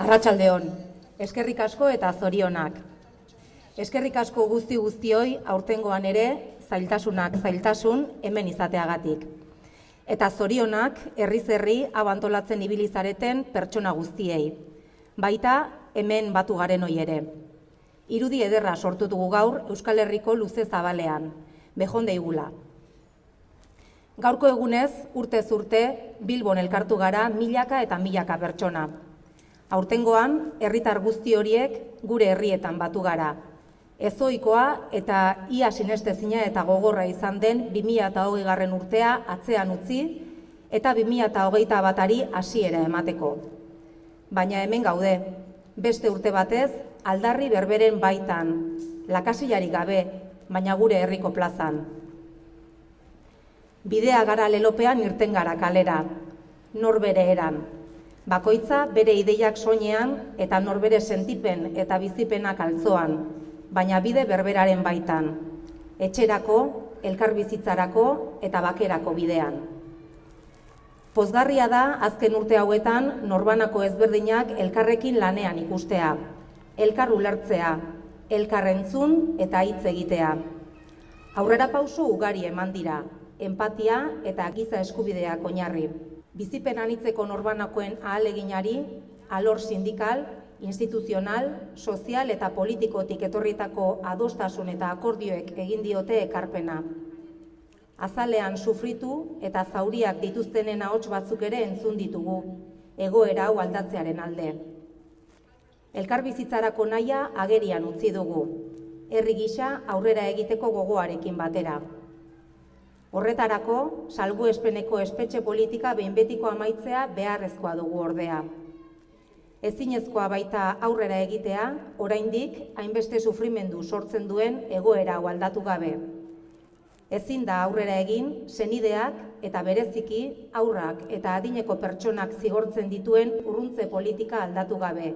Arratsaldeon, eskerrik asko eta zorionak. Eskerrik asko guztioi aurtengoan ere zailtasun hemen izateagatik. Eta zorionak herriz herri abantolatzen ibili zareten pertsona guztiei. Baita hemen batu garen hoi ere. Irudi ederra sortu dugu gaur Euskal Herriko luze zabalean, behon deigula. Gaurko egunez, urtez urte, Bilbon elkartu gara milaka eta milaka pertsona. Aurtengoan, herritar guzti horiek gure herrietan batu gara. Ezoikoa eta ia sinestezina eta gogorra izan den 2020 urtea atzean utzi eta 2021 hasiera emateko. Baina hemen gaude, beste urte batez, aldarri berberen baitan, lakasilarik gabe, baina gure herriko plazan. Bidea gara lelopean irten gara kalera, norbere eran. Bakoitza bere ideiak soinean eta norbere sentipen eta bizipenak altzoan, baina bide berberaren baitan. Etxerako, elkarbizitzarako eta bakerako bidean. Pozgarria da azken urte hauetan norbanako ezberdinak elkarrekin lanean ikustea, elkar ulertzea, elkar entzun eta hitz egitea. Aurrera pausu ugari eman dira, empatia eta giza eskubideak oinarri. Bizipen anitzeko norbanakoen ahaleginari, alor sindikal, instituzional, sozial eta politikotik etorritako adostasun eta akordioek egin diote ekarpena. Azalean sufritu eta zauriak dituztenen ahots batzuk ere entzun ditugu, egoera hau aldatzearen alde. Elkarbizitzarako nahia agerian utzi dugu, herri gisa aurrera egiteko gogoarekin batera. Horretarako, salbuespeneko espetxe politika behin betiko amaitzea beharrezkoa dugu ordea. Ezinezkoa baita aurrera egitea, oraindik hainbeste sufrimendu sortzen duen egoera hau aldatu gabe. Ezin da aurrera egin, senideak eta bereziki haurrak eta adineko pertsonak zigortzen dituen urruntze politika aldatu gabe.